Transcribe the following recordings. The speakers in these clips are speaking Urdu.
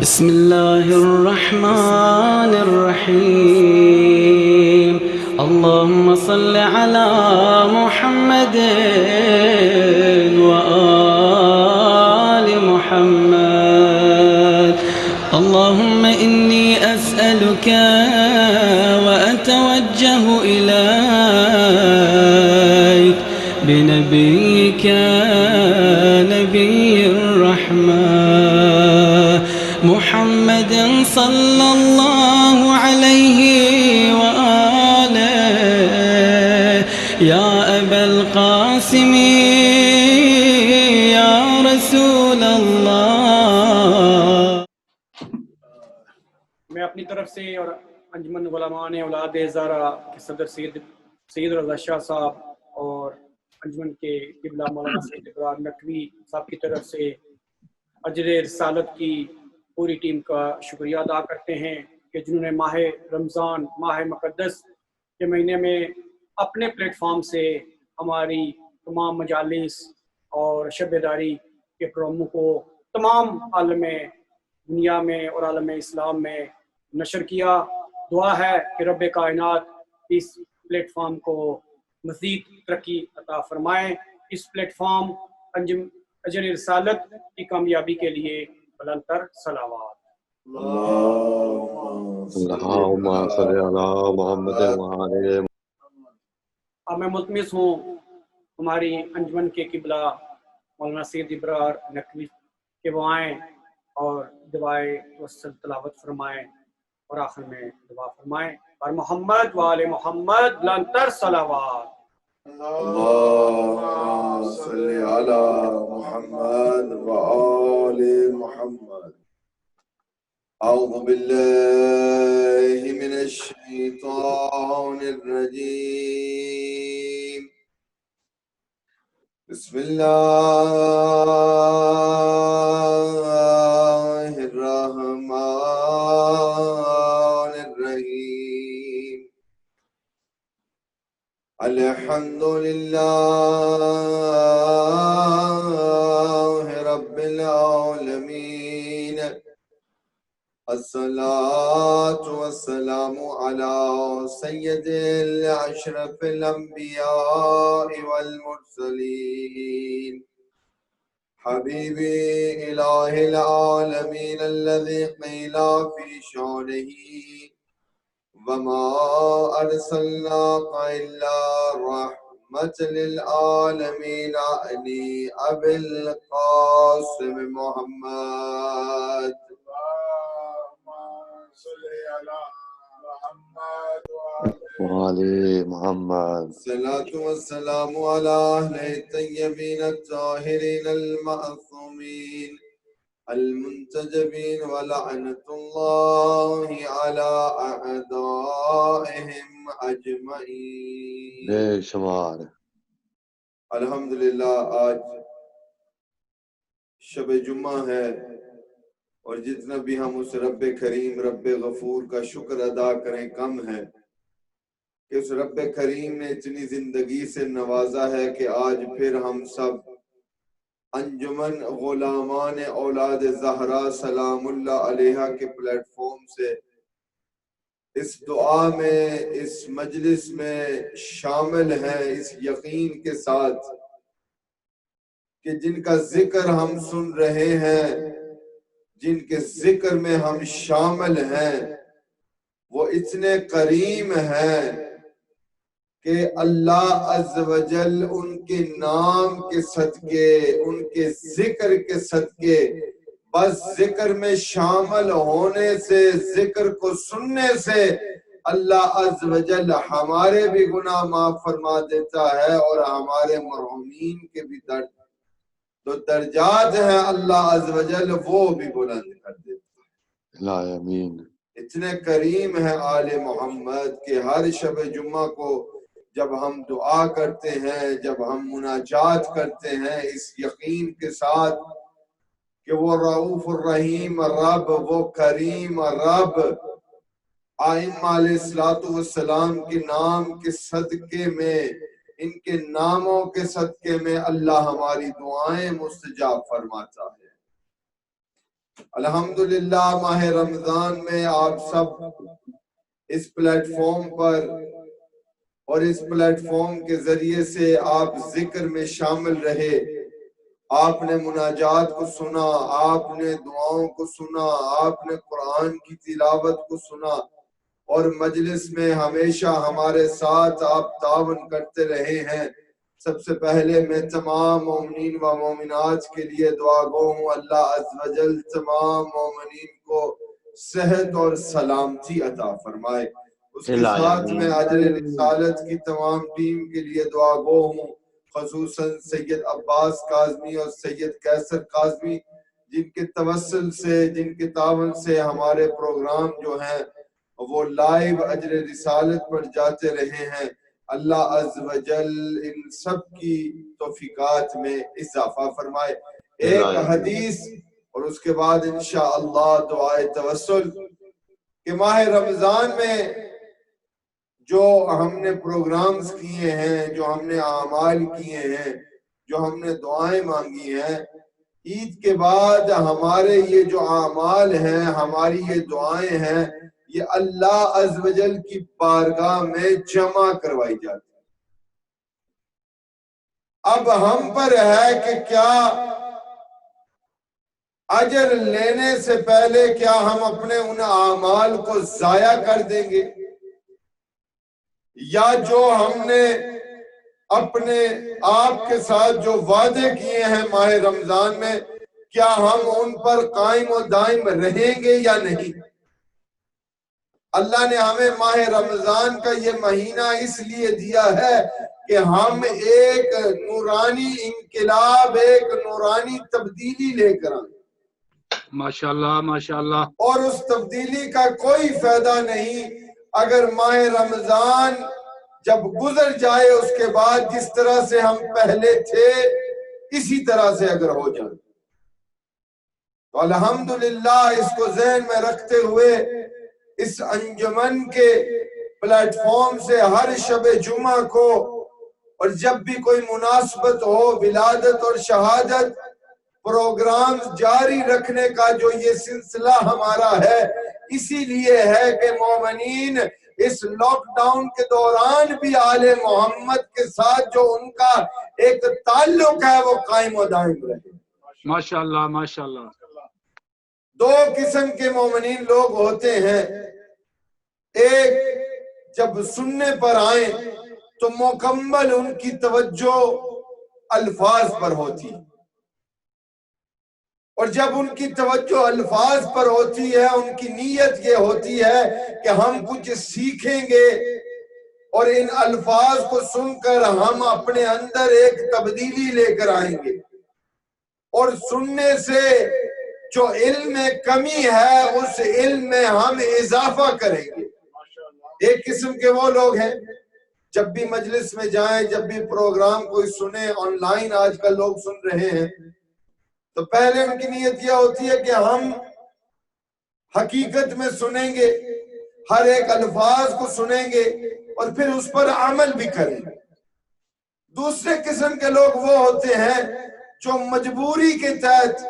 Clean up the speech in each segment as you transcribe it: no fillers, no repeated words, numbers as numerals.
بسم الله الرحمن الرحيم. اللهم صل على محمد وآل محمد. اللهم إني أسألك وأتوجه إليك بنبيك نبي الرحمة محمد صلى الله عليه وآله يا أبا القاسم يا رسول الله. میں اپنی طرف سے اور انجمن علماء اولاد زہرا کے صدر سید رضا شاہ صاحب اور انجمن کے قبلہ مولانا سید ابراہیم نقوی صاحب کی طرف سے اجر رسالت کی پوری ٹیم کا شکریہ ادا کرتے ہیں کہ جنہوں نے ماہ رمضان ماہ مقدس کے مہینے میں اپنے پلیٹ فارم سے ہماری تمام مجالس اور شب بیداری کے پروگراموں کو تمام عالم دنیا میں اور عالم اسلام میں نشر کیا. دعا ہے کہ رب کائنات اس پلیٹ فارم کو مزید ترقی عطا فرمائے. اس پلیٹ فارم اجر رسالت کی کامیابی کے لیے بلند تر صلوات. اللہم صلی علی محمد وعلی. اب میں ملتمس ہوں ہماری انجمن کے قبلہ مولانا سید ابراہیم نقوی کہ وہ آئیں اور دعائے توسل تلاوت فرمائیں اور آخر میں دعا فرمائیں. اور محمد وآل محمد بلند تر صلوات. اللهم صل على محمد وآل محمد. أعوذ بالله من الشيطان الرجيم. بسم الله الرحمن الرحيم. الحمد لله رب العالمين. الصلاة والسلام على سيد الأشرف الأنبياء والمرسلين حبيبي إله العالمين الذي قيل في شانه وما أرسلناك إلا رحمة للعالمين علي أبي القاسم محمد. وعلی محمد. الصلاة والسلام على أهل الطيبين الطاهرين المعصومين المنتجبين ولعنة الله على أعدائهم أجمعين. بے شمار. الحمدللہ آج شب جمعہ ہے اور جتنا بھی ہم اس رب کریم رب غفور کا شکر ادا کریں کم ہے کہ اس رب کریم نے اتنی زندگی سے نوازا ہے کہ آج پھر ہم سب انجمن غلامان اولاد زہرا سلام اللہ علیہا کے پلیٹ فارم سے اس دعا میں اس مجلس میں شامل ہیں اس یقین کے ساتھ کہ جن کا ذکر ہم سن رہے ہیں جن کے ذکر میں ہم شامل ہیں وہ اتنے کریم ہیں کہ اللہ عز و جل ان کے نام کے صدقے ان کے ذکر کے صدقے بس ذکر میں شامل ہونے سے ذکر کو سننے سے اللہ عز و جل ہمارے بھی گناہ معاف فرما دیتا ہے اور ہمارے مرحومین کے بھی تو درجات ہیں اللہ عز و جل وہ بھی بلند کر دیتا ہے. لا امین. اتنے کریم ہے آل محمد کہ ہر شب جمعہ کو جب ہم دعا کرتے ہیں جب ہم مناجات کرتے ہیں اس یقین کے ساتھ کہ وہ رؤوف الرحیم رب وہ کریم رب آئمہ علیہ السلام کے نام کے صدقے میں ان کے ناموں کے صدقے میں اللہ ہماری دعائیں مستجاب فرماتا ہے. الحمدللہ ماہ رمضان میں آپ سب اس پلیٹ فارم پر اور اس پلیٹ فارم کے ذریعے سے آپ ذکر میں شامل رہے، آپ نے مناجات کو سنا، آپ نے دعاؤں کو سنا، آپ نے قرآن کی تلاوت کو سنا، اور مجلس میں ہمیشہ ہمارے ساتھ آپ تعاون کرتے رہے ہیں۔ سب سے پہلے میں تمام مومنین و مومنات کے لیے دعا گو ہوں، اللہ عز و جل تمام مومنین کو صحت اور سلامتی عطا فرمائے۔ اس کے ساتھ میں اجر رسالت کی تمام ٹیم کے لیے دعا گو ہوں، خصوصاً سید عباس کاظمی اور سید کیسر کاظمی، جن کے توسل سے، جن کے تعاون سے ہمارے پروگرام جو ہیں وہ لائیو اجر رسالت پر جاتے رہے ہیں۔ اللہ عز و جل ان سب کی توفیقات میں اضافہ فرمائے۔ ایک حدیث اور اس کے بعد انشاءاللہ دعائے توسل کہ ماہ رمضان میں جو ہم نے پروگرامز کیے ہیں، جو ہم نے اعمال کیے ہیں، جو ہم نے دعائیں مانگی ہیں، عید کے بعد ہمارے یہ جو اعمال ہیں، ہماری یہ دعائیں ہیں، یہ اللہ عز و جل کی بارگاہ میں جمع کروائی جاتی ہے۔ اب ہم پر ہے کہ کیا اجر لینے سے پہلے کیا ہم اپنے ان اعمال کو ضائع کر دیں گے، یا جو ہم نے اپنے آپ کے ساتھ جو وعدے کیے ہیں ماہ رمضان میں، کیا ہم ان پر قائم و دائم رہیں گے یا نہیں۔ اللہ نے ہمیں ماہ رمضان کا یہ مہینہ اس لیے دیا ہے کہ ہم ایک نورانی انقلاب، ایک نورانی تبدیلی لے کر آئیں۔ ماشاءاللہ ماشاءاللہ۔ اور اس تبدیلی کا کوئی فائدہ نہیں اگر ماہ رمضان جب گزر جائے اس کے بعد جس طرح سے ہم پہلے تھے اسی طرح سے اگر ہو جائے۔ تو الحمدللہ اس کو ذہن میں رکھتے ہوئے اس انجمن کے پلیٹ فارم سے ہر شب جمعہ کو اور جب بھی کوئی مناسبت ہو، ولادت اور شہادت، پروگرام جاری رکھنے کا جو یہ سلسلہ ہمارا ہے، اسی لیے ہے کہ مومنین اس لاک ڈاؤن کے دوران بھی آل محمد کے ساتھ جو ان کا ایک تعلق ہے وہ قائم و دائم رہے۔ ماشاءاللہ ماشاءاللہ۔ دو قسم کے مومنین لوگ ہوتے ہیں، ایک جب سننے پر آئیں تو مکمل ان کی توجہ الفاظ پر ہوتی، اور جب ان کی توجہ الفاظ پر ہوتی ہے ان کی نیت یہ ہوتی ہے کہ ہم کچھ سیکھیں گے اور ان الفاظ کو سن کر ہم اپنے اندر ایک تبدیلی لے کر آئیں گے، اور سننے سے جو علم میں کمی ہے اس علم میں ہم اضافہ کریں گے۔ ایک قسم کے وہ لوگ ہیں جب بھی مجلس میں جائیں، جب بھی پروگرام کوئی سنیں، آن لائن آج کل لوگ سن رہے ہیں، تو پہلے ان کی نیت یہ ہوتی ہے کہ ہم حقیقت میں سنیں گے، ہر ایک الفاظ کو سنیں گے اور پھر اس پر عمل بھی کریں گے۔ دوسرے قسم کے لوگ وہ ہوتے ہیں جو مجبوری کے تحت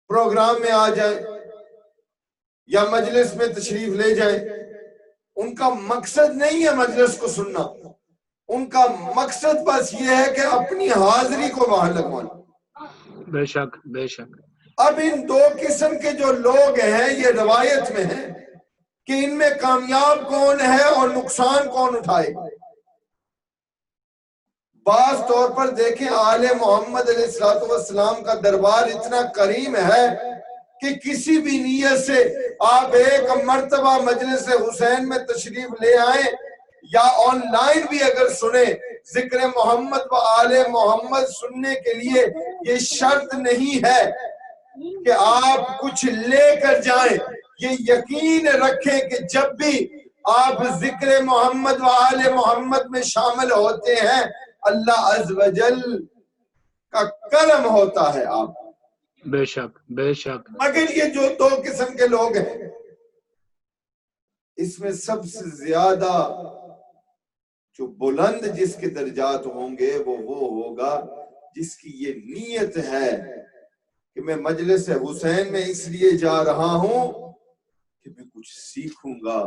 پروگرام میں آ جائیں یا مجلس میں تشریف لے جائیں۔ ان کا مقصد نہیں ہے مجلس کو سننا، ان کا مقصد بس یہ ہے کہ اپنی حاضری کو وہاں لگوانا۔ بے شک بے شک۔ اب ان دو قسم کے جو لوگ ہیں یہ روایت میں ہے کہ ان میں کامیاب کون ہے اور نقصان کون اٹھائے۔ بعض طور پر دیکھیں آل محمد علیہ السلام کا دربار اتنا کریم ہے کہ کسی بھی نیت سے آپ ایک مرتبہ مجلس حسین میں تشریف لے آئیں یا آن لائن بھی اگر سنیں، ذکر محمد و آل محمد سننے کے لیے یہ شرط نہیں ہے کہ آپ کچھ لے کر جائیں۔ یہ یقین رکھیں کہ جب بھی آپ ذکر محمد و آل محمد میں شامل ہوتے ہیں اللہ عز و جل کا کرم ہوتا ہے آپ۔ بے شک بے شک۔ مگر یہ جو دو قسم کے لوگ ہیں اس میں سب سے زیادہ جو بلند جس کے درجات ہوں گے وہ ہوگا جس کی یہ نیت ہے کہ میں مجلس حسین میں اس لیے جا رہا ہوں کہ میں کچھ سیکھوں گا،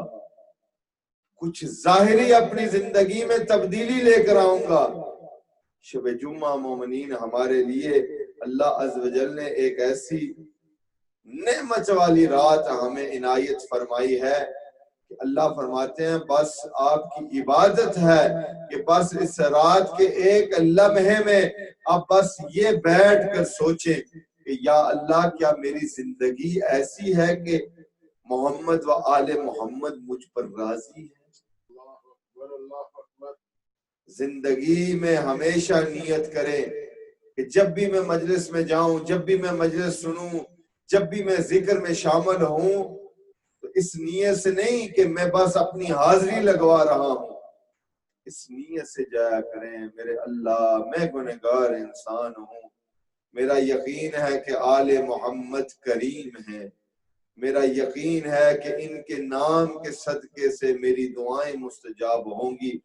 کچھ ظاہری اپنی زندگی میں تبدیلی لے کر آؤں گا۔ شب جمعہ مومنین ہمارے لیے اللہ عز و جل نے ایک ایسی نعمت والی رات ہمیں عنایت فرمائی ہے کہ اللہ فرماتے ہیں بس آپ کی عبادت ہے کہ بس اس رات کے ایک لمحے میں آپ بس یہ بیٹھ کر سوچیں کہ یا اللہ کیا میری زندگی ایسی ہے کہ محمد و آل محمد مجھ پر راضی ہے۔ زندگی میں ہمیشہ نیت کریں کہ جب بھی میں مجلس میں جاؤں، جب بھی میں مجلس سنوں، جب بھی میں ذکر میں شامل ہوں تو اس نیت سے نہیں کہ میں بس اپنی حاضری لگوا رہا ہوں، اس نیت سے جایا کریں میرے اللہ میں گنہگار انسان ہوں، میرا یقین ہے کہ آل محمد کریم ہے، میرا یقین ہے کہ ان کے نام کے صدقے سے میری دعائیں مستجاب ہوں گی۔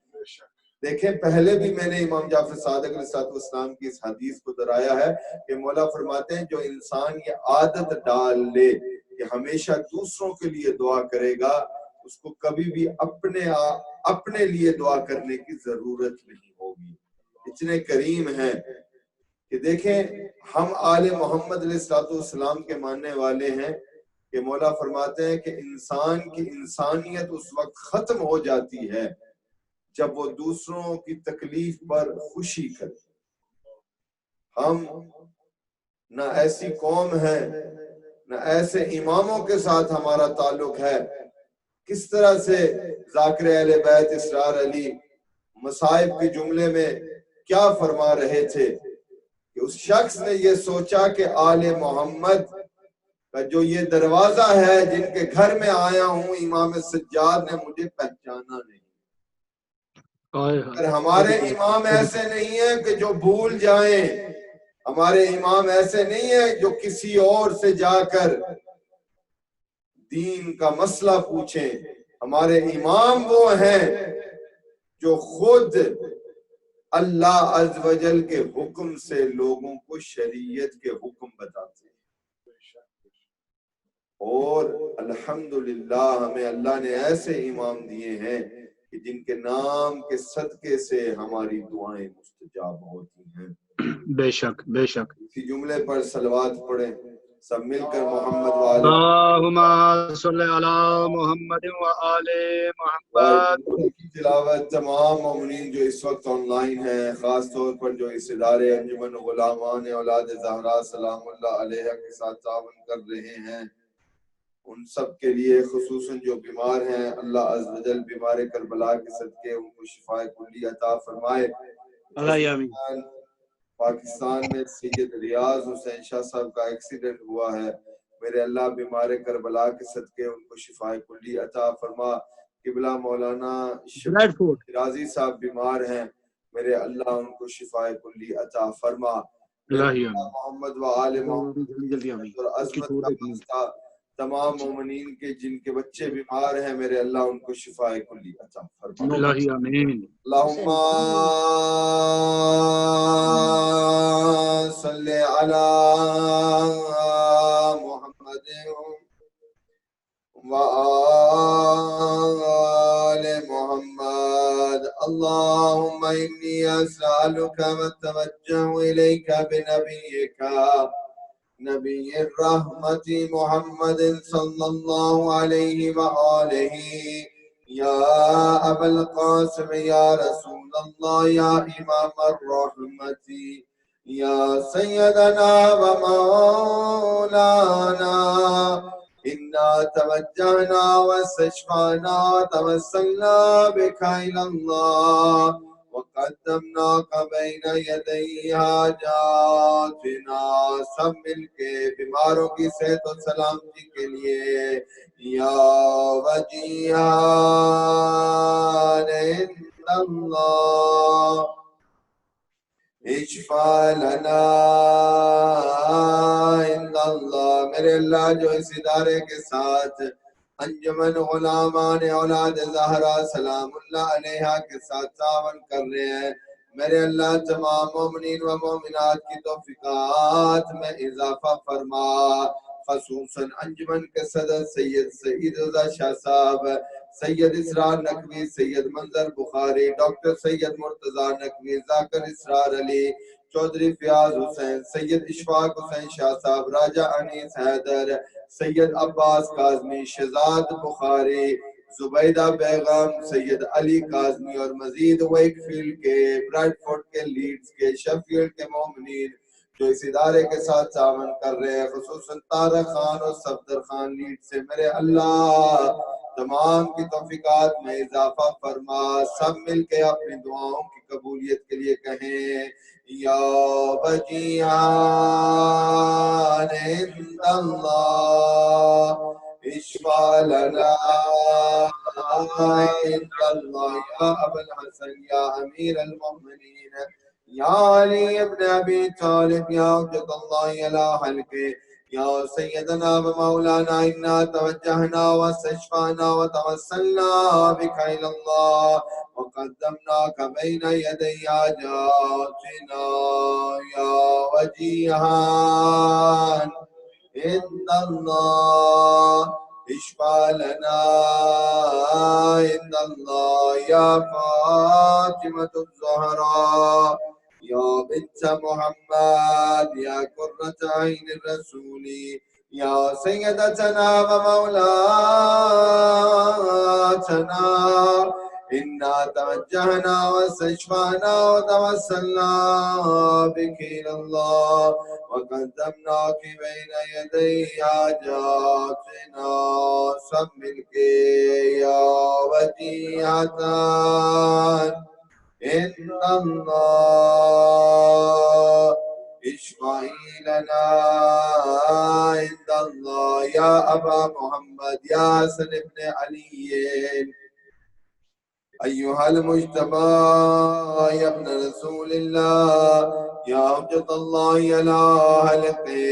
دیکھیں پہلے بھی میں نے امام جعفر صادق علیہ السلام کی اس حدیث کو درایا ہے کہ مولا فرماتے ہیں جو انسان یہ عادت ڈال لے کہ ہمیشہ دوسروں کے لیے دعا کرے گا، اس کو کبھی بھی اپنے لیے دعا کرنے کی ضرورت نہیں ہوگی۔ اتنے کریم ہیں کہ دیکھیں ہم آل محمد علیہ السلام کے ماننے والے ہیں کہ مولا فرماتے ہیں کہ انسان کی انسانیت اس وقت ختم ہو جاتی ہے جب وہ دوسروں کی تکلیف پر خوشی کرے۔ ہم نہ ایسی قوم ہے، نہ ایسے اماموں کے ساتھ ہمارا تعلق ہے۔ کس طرح سے ذاکر اہل بیت اسرار علی مصائب کے جملے میں کیا فرما رہے تھے کہ اس شخص نے یہ سوچا کہ آل محمد کا جو یہ دروازہ ہے جن کے گھر میں آیا ہوں امام سجاد نے مجھے پہچانا نہیں۔ اگر ہمارے امام ایسے نہیں ہیں کہ جو بھول جائیں، ہمارے امام ایسے نہیں ہیں جو کسی اور سے جا کر دین کا مسئلہ پوچھیں، ہمارے امام وہ ہیں جو خود اللہ عز و جل کے حکم سے لوگوں کو شریعت کے حکم بتاتے ہیں۔ اور الحمدللہ ہمیں اللہ نے ایسے امام دیے ہیں کہ جن کے نام کے صدقے سے ہماری دعائیں مستجاب ہوتی ہیں۔ بے شک بے شک۔ اسی جملے پر صلوات پڑھیں سب مل کر محمد وآل اللہم صلی علی محمد وآل محمد۔ کی تلاوت تمام مومنین جو اس وقت آن لائن ہیں، خاص طور پر جو اس ادارے انجمن غلامان اولاد زہرا سلام اللہ علیہ کے ساتھ تعاون کر رہے ہیں، ان سب کے لیے خصوصاً جو بیمار ہیں اللہ عز و جل بیمار کربلا کے صدقے ان کو شفاء کلی عطا فرمائے۔ پاکستان میں سید ریاض حسین شاہ صاحب کا ایکسیڈنٹ ہوا ہے، میرے اللہ بیمار کربلا کے صدقے ان کو شفاء کلی عطا فرما۔ قبلہ مولانا شیرازی صاحب بیمار ہیں، میرے اللہ ان کو شفاء کلی عطا فرما۔ محمد و آل محمد اور عظمت کا واسطہ تمام مومنین کے جن کے بچے بیمار ہیں میرے اللہ ان کو شفاء کلی عطا فرما۔ اللہم صلی علی محمد و آل محمد۔ اللہم انی اسألک واتوجہ الیک بنبیک نبی الرحمت محمد صلی اللہ علیہ وآلہ یا ابا القاسم یا رسول اللہ یا امام الرحمت یا سیدنا و مولانا انا توجہنا واستشفعنا توسلنا بک الی اللہ وقدمناک بین یدی حاجاتنا۔ سب مل کے بیماروں کی صحت و سلامتی کے لیے یا وجیہان عند اللہ اشفع لنا عند اللہ۔ میرے اللہ جو اس ادارے کے ساتھ انجمن غلامان اولاد زہرا سلام اللہ علیہ کے ساتھ تعاون کر رہے ہیں، میرے اللہ تمام مومنین و مومنات کی توفیقات میں اضافہ فرما، خصوصاً انجمن کے صدر سید سعید رضا شاہ صاحب، سید اسرار نقوی، سید منظر بخاری، ڈاکٹر سید مرتضی نقوی، ذاکر اسرار علی، چودھری فیاض حسین، سید اشفاق حسین شاہ صاحب، راجہ انیس حیدر، سید عباس کاظمی، شہزاد بخاری، زبیدہ بیگم، سید علی کاظمی اور مزید ویک فیلڈ کے، برائٹ فورڈ کے، لیڈز کے، شیفیلڈ کے مومنین جو اس ادارے کے ساتھ تعاون کر رہے ہیں، خصوصاً طارق خان اور صفدر خان لیڈ سے، میرے اللہ تمام کی توفیقات میں اضافہ فرما، سب مل کے اپنی دعاؤں کی قبولیت کے لیے کہیں یا وجیہان عند اللہ اشفع لنا عند اللہ یا ابا الحسن یا امیر المؤمنین یا علی ابن ابی طالب یا حجت اللہ علی حلقہ یا سیدنا و مولانا انا توجہنا واستشفعنا وتوسلنا بک الی اللہ وقدمناک بین یدی حاجاتنا یا وجیہان عند اللہ اشفع لنا عند اللہ یا فاطمة الزہراء یا بنت محمد یا قرۃ عین الرسول یا سیدتنا و مولاتنا انا توجہنا واستشفعنا وتوسلنا بک الی اللہ وقدمناک بین یدی حاجاتنا، سب مل کے یا وجیہتان عند اللہ اشفعی لنا عند اللہ یا ابا محمد یا حسن ابن علی ایہا المجتبی یا ابن رسول اللہ یا حجت اللہ علی حلقہ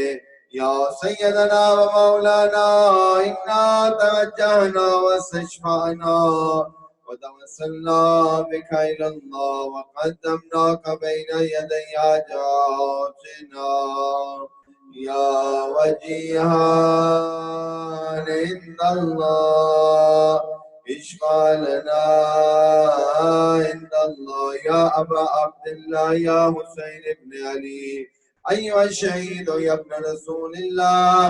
یا سیدنا و مولانا انا توجہنا واستشفعنا وتوسلنا بک الی اللہ وقدمناک بین یدی حاجاتنا یا وجیہان عند اللہ اشفع لنا عند اللہ یا ابا عبداللہ یا حسین ابن علی ایوہ الشہید یا ابن رسول اللہ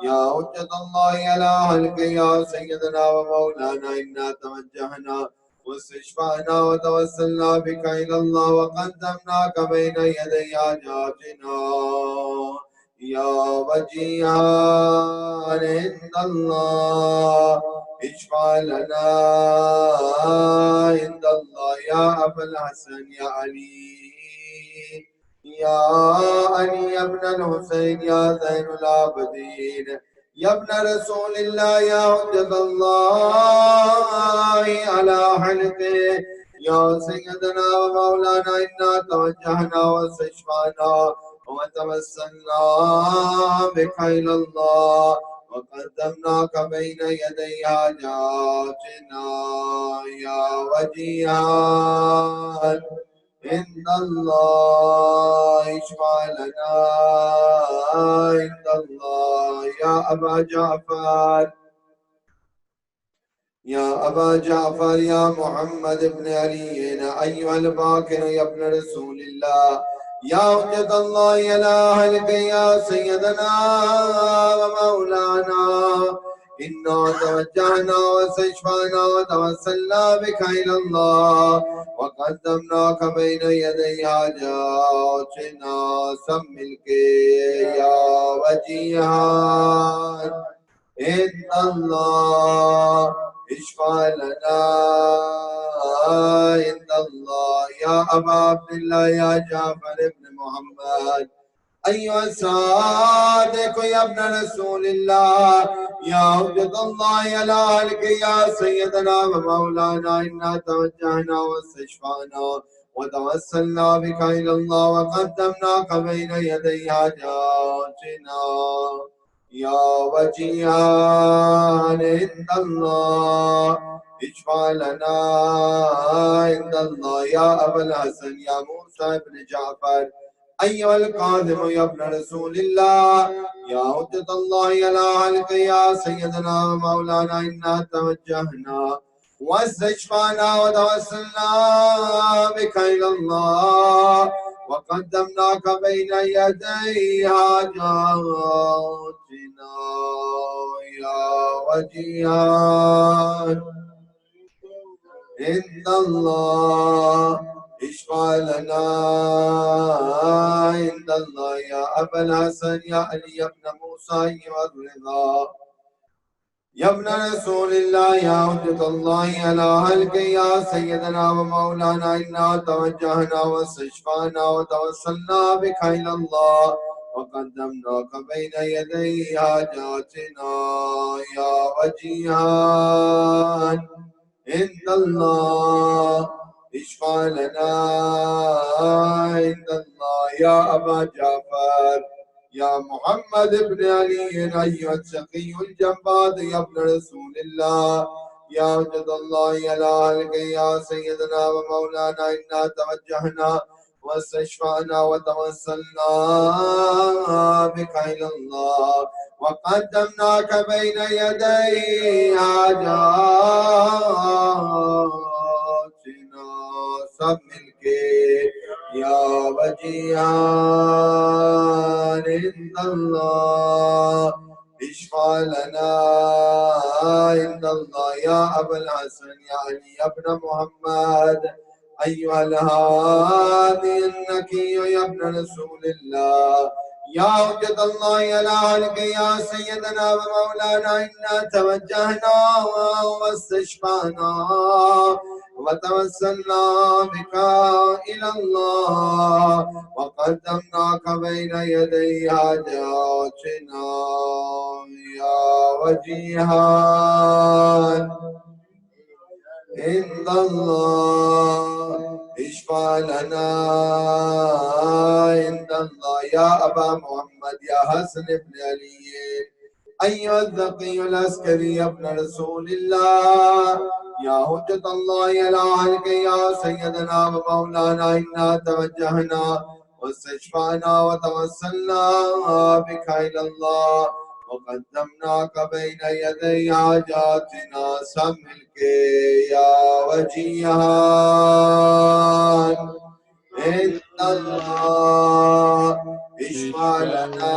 یا حجت اللہ علی حلقہ یا سیدنا و مولانا انا توجہنا واستشفعنا وتوسلنا بک الی اللہ وقدمناک بین یدی حاجاتنا یا وجیہان عند اللہ اشفع لنا عند اللہ یا ابا الحسن یا علی ابن الحسین یا زین العابدین یا ابن رسول اللہ یا حجت اللہ علی حلقہ یا سیدنا و مولانا انا توجہنا واستشفعنا وتوسلنا بک الی اللہ وقدمناک بین یدی حاجاتنا یا وجیہان عند اللہ اشفع لنا عند اللہ یا ابا جعفر یا محمد ابن علی ایوہ الباقر یا ابن رسول اللہ یا حجت اللہ علی حلقہ یا سیدنا و مولانا انا توجہنا واستشفعنا وتوسلنا بک الی اللہ وقدمناک بین یدی حاجاتنا، سب مل کے یا وجیہان عند اللہ اشفع لنا عند اللہ یا ابا عبداللہ یا جعفر ابن محمد ایوہ الصادق یا ابن رسول اللہ یا حجت اللہ علی حلقہ یا سیدنا و مولانا انا توجہنا واستشفعنا وتوسلنا بک الی اللہ وقدمناک بین یدی حاجاتنا یا وجیہان عند اللہ اشفع لنا عند الله يا أبا الحسن يا موسى بن جعفر أيها القادم يا ابن رسول الله يا حجة الله على خلق يا سيدنا ومولانا إنا توجهنا واستشفعنا وتوسلنا بك إلى الله وقدمناك بين يدي حاجاتنا يا وجيها عند الله اشفع لنا عند الله يا أبا الحسن يا علي بن موسى أيها الرضا يا ابن رسول الله يا حجة الله على خلق يا سيدنا ومولانا إنا توجهنا واستشفعنا وتوسلنا بك إلى الله وقدمناك بين يدي حاجاتنا يا وجيها عند الله اشفع لنا عند الله يا أبا جعفر يا محمد بن علي أيها الشقي الجباد يا ابن رسول الله يا وجد الله على خلق يا سيدنا ومولانا إنا توجهنا واستشفعنا وتوسلنا بك إلى الله وقدمناك بين يدي حاجاتنا سب مل کے یا وجیہان عند اللہ اشفع لنا عند اللہ یا ابا الحسن یا علی ابن محمد ایوہ الہادی النکی یا ابن رسول اللہ یا حجت اللہ علی خلق یا سیدنا و مولانا انا توجہنا واستشفعنا وتوسلنا بك إلى الله وقدمناك بين يدي حاجاتنا يا وجيها عند الله اشفع لنا عند الله يا أبا محمد يا حسن بن علي أيها الذقي العسكري يا ابن رسول الله يا حجة الله على خلق يا سيدنا ومولانا إنا توجهنا واستشفعنا وتوسلنا بك إلى الله وقدمناك بين يدي حاجاتنا سملك يا وجيهان عند الله اشفع لنا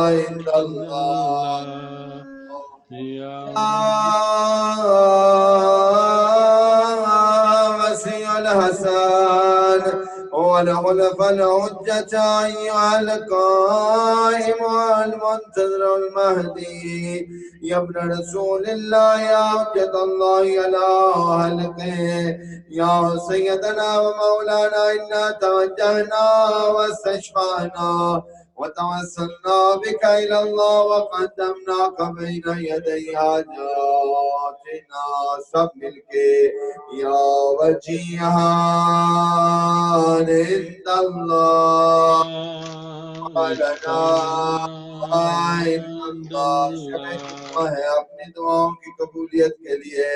عند الله وسيع الحسن ونغلف الحجة أيها القائم والمنتظر المهدي يا ابن رسول الله يا حجة الله على خلقه يا سيدنا ومولانا إنا توجهنا واستشفعنا وتوسلنا بك إلى الله وقدمناك بين يدي حاجاتنا سب مل کے یا وجیہان عند اللہ لنا عند اللہ ہے اپنی دعاؤں کی قبولیت کے لیے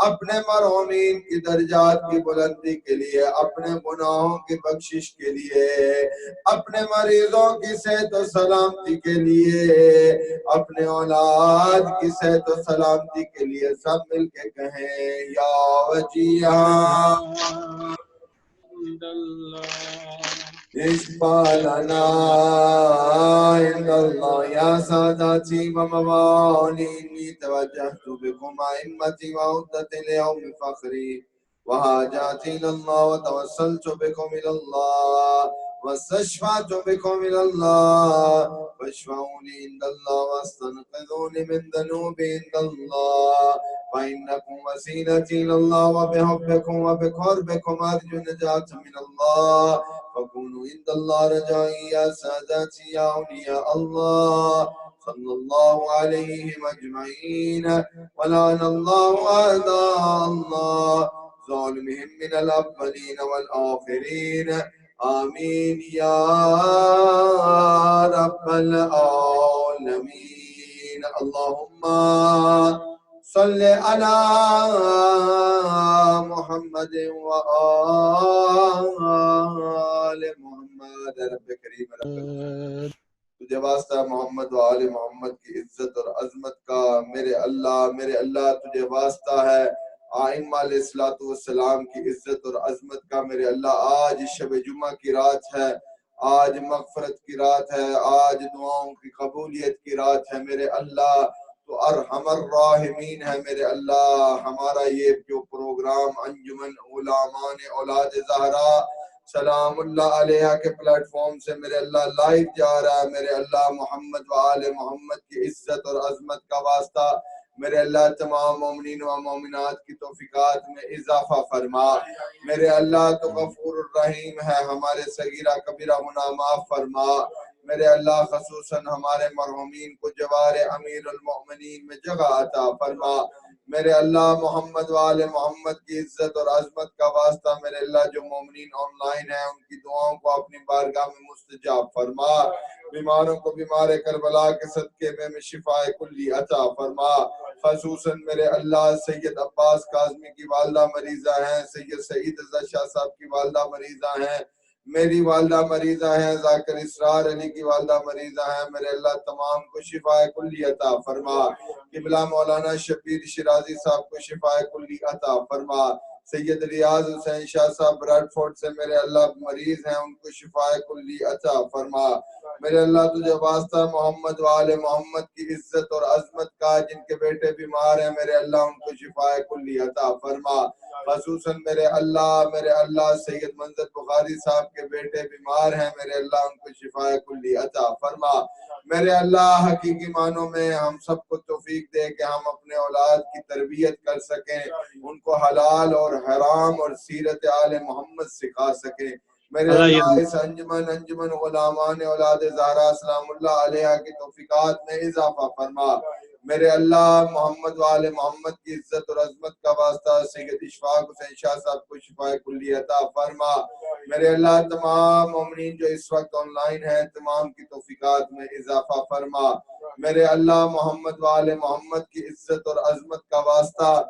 اپنے مرحومین کی درجات کی بلندی کے لیے اپنے گناہوں کی بخشش کے لیے اپنے مریضوں کی صحت و سلامتی کے لیے اپنے اولاد کی صحت و سلامتی کے لیے سب مل کے کہیں یا وجیہان اشفع لنا عند الله يا ساداتي وموالي إني توجهت بكم أئمتي وعدت اليوم فخري وحاجاتي إلى الله وتوسلت بكم إلى الله واستشفعت بكم إلى الله فاشفعوني عند الله واستنقذوني من ذنوبي عند الله فإنكم وسيلتي إلى الله وبحبكم وبقربكم أرجو النجاة من الله فكونوا عند الله رجائي يا ساداتي يا أولياء الله صلى الله عليهم أجمعين ولعن الله أعداء الله ظالمهم من الأولين والآخرين آمين يا رب العالمين اللهم صلی علی محمد وآل محمد رب کریم رب تجھے واسطہ محمد و آل محمد کی عزت اور عظمت کا میرے اللہ تجھے واسطہ ہے آئمہ علیہ السلام کی عزت اور عظمت کا میرے اللہ آج شب جمعہ کی رات ہے آج مغفرت کی رات ہے آج دعاؤں کی قبولیت کی رات ہے میرے اللہ تو ارحم الراحمین ہے میرے اللہ ہمارا یہ جو پروگرام انجمن غلامان اولاد زہرا سلام اللہ علیہ کے پلیٹ فارم سے میرے اللہ لائیو جا رہا ہے میرے اللہ محمد و آل محمد کی عزت اور عظمت کا واسطہ میرے اللہ تمام مومنین و مومنات کی توفیقات میں اضافہ فرما میرے اللہ تو غفور الرحیم ہے ہمارے صغیرہ کبیرہ گناہ معاف فرما میرے اللہ خصوصاً ہمارے مرحومین کو جوار امیر المؤمنین میں جگہ عطا فرما میرے اللہ محمد و آل محمد کی عزت اور عظمت کا واسطہ میرے اللہ جو مومنین آن لائن ہیں ان کی دعاؤں کو اپنی بارگاہ میں مستجاب فرما بیماروں کو بیمار کربلا کے صدقے میں شفاء کلی عطا فرما خصوصاً میرے اللہ سید عباس کاظمی کی والدہ مریضہ ہیں سید سعید رضا شاہ صاحب کی والدہ مریضہ ہیں میری والدہ مریضہ ہیں ذاکر اسرار علی کی والدہ مریضہ ہیں میرے اللہ تمام کو شفاء کلی عطا فرما قبلہ مولانا شبیر شرازی صاحب کو شفاء کلی عطا فرما سید ریاض حسین شاہ صاحب براڈ فورٹ سے میرے اللہ مریض ہیں ان کو شفاء کلی عطا فرما میرے اللہ تجھے واسطہ محمد و آل محمد کی عزت اور عظمت کا جن کے بیٹے بیمار ہیں میرے اللہ ان کو شفاء کلی عطا فرما خصوصاً میرے اللہ سید منظر بخاری صاحب کے بیٹے بیمار ہیں میرے اللہ ان کو شفاء کلی عطا فرما میرے اللہ حقیقی معنوں میں ہم سب کو توفیق دے کہ ہم اپنے اولاد کی تربیت کر سکیں ان کو حلال اور حرام اور سیرت آل محمد سکھا سکیں میرے اللہ اس انجمن غلامان اولاد زہرا سلام اللہ علیہ کی توفیقات میں اضافہ فرما میرے اللہ محمد و آل محمد کی عزت اور عظمت کا واسطہ سید اشفاق حسین شاہ صاحب کو شفاء کلی عطا فرما میرے اللہ تمام مومنین جو اس وقت آن لائن ہیں تمام کی توفیقات میں اضافہ فرما میرے اللہ محمد و آل محمد کی عزت اور عظمت کا واسطہ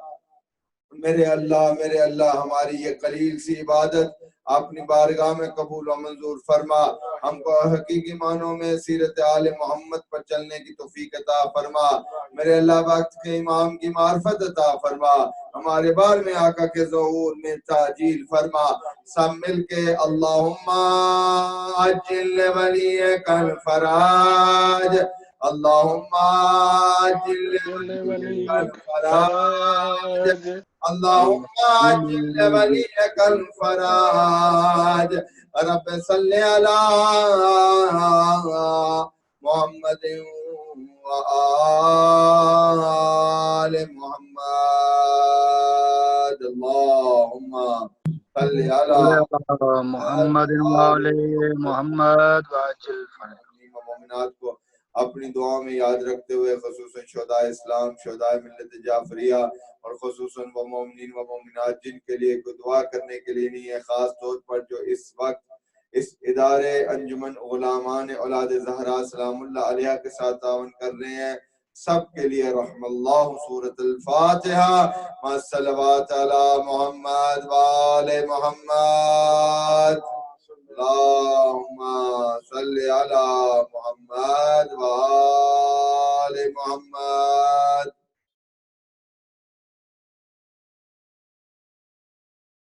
میرے اللہ ہماری یہ قلیل سی عبادت اپنی بارگاہ میں قبول و منظور فرما ہم کو حقیقی معنوں میں سیرت آل محمد پر چلنے کی توفیق عطا فرما میرے اللہ وقت کے امام کی معرفت عطا فرما ہمارے بار میں آقا کے ظہور میں تعجیل فرما سب مل کے اللہم عجل ولیک الفراج اللہم عجل ولیک الفراج اللہم عجل ولیک الفراج رب صلی علی محمد وآل محمد اللہم صلی علی محمد وآل محمد وعجل مومنات کو اپنی دعاؤں میں یاد رکھتے ہوئے خصوصاً شہداء اسلام شہداء ملت جعفریہ اور خصوصاً وہ مومنین و مومنات جن کے لیے کوئی دعا کرنے کے لیے نہیں ہے خاص طور پر جو اس وقت اس ادارے انجمن غلامان اولاد زہرا سلام اللہ علیہ کے ساتھ تعاون کر رہے ہیں سب کے لیے رحم اللہ سورۃ الفاتحہ مع الصلوات علی محمد وآل محمد